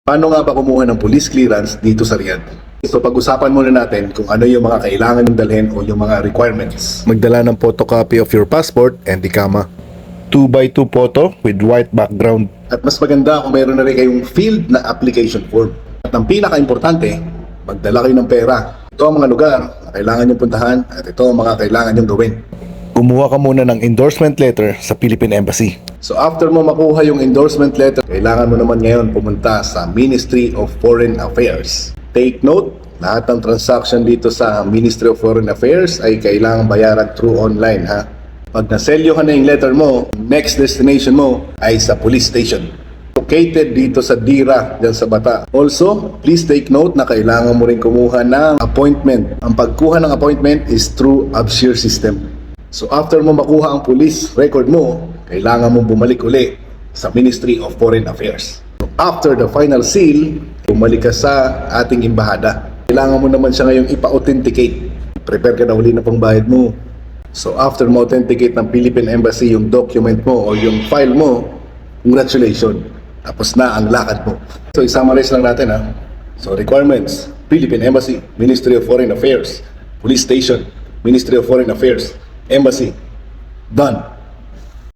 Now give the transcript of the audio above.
Paano nga ba kumuha ng police clearance dito sa Riyadh? So pag-usapan muna natin kung ano yung mga kailangan yung dalhin o yung mga requirements. Magdala ng photocopy of your passport and ikama. 2x2 photo with white background. At mas maganda kung mayroon na rin kayong field na application form. At ang pinaka-importante, magdala kayo ng pera. Ito ang mga lugar na kailangan yung puntahan at ito ang mga kailangan yung gawin. Kumuha ka muna ng endorsement letter sa Philippine Embassy. So after mo makuha yung endorsement letter, kailangan mo naman ngayon pumunta sa Ministry of Foreign Affairs. Take note, lahat ng transaction dito sa Ministry of Foreign Affairs ay kailangan bayaran through online ha. Pag naselyo ka na yung letter mo, next destination mo ay sa police station. Located dito sa Dira, dyan sa Bata. Also, please take note na kailangan mo rin kumuha ng appointment. Ang pagkuha ng appointment is through Abshir system. So after mo makuha ang police record mo, kailangan mo bumalik uli sa Ministry of Foreign Affairs. So after the final seal, bumalik ka sa ating embahada. Kailangan mo naman siya ngayong ipa-authenticate. Prepare ka na uli na pangbayad mo. So after mo authenticate ng Philippine Embassy yung document mo o yung file mo, congratulations. Tapos na ang lakad mo. So i-summarize lang natin ha. So requirements, Philippine Embassy, Ministry of Foreign Affairs, Police Station, Ministry of Foreign Affairs, Embassy. Done.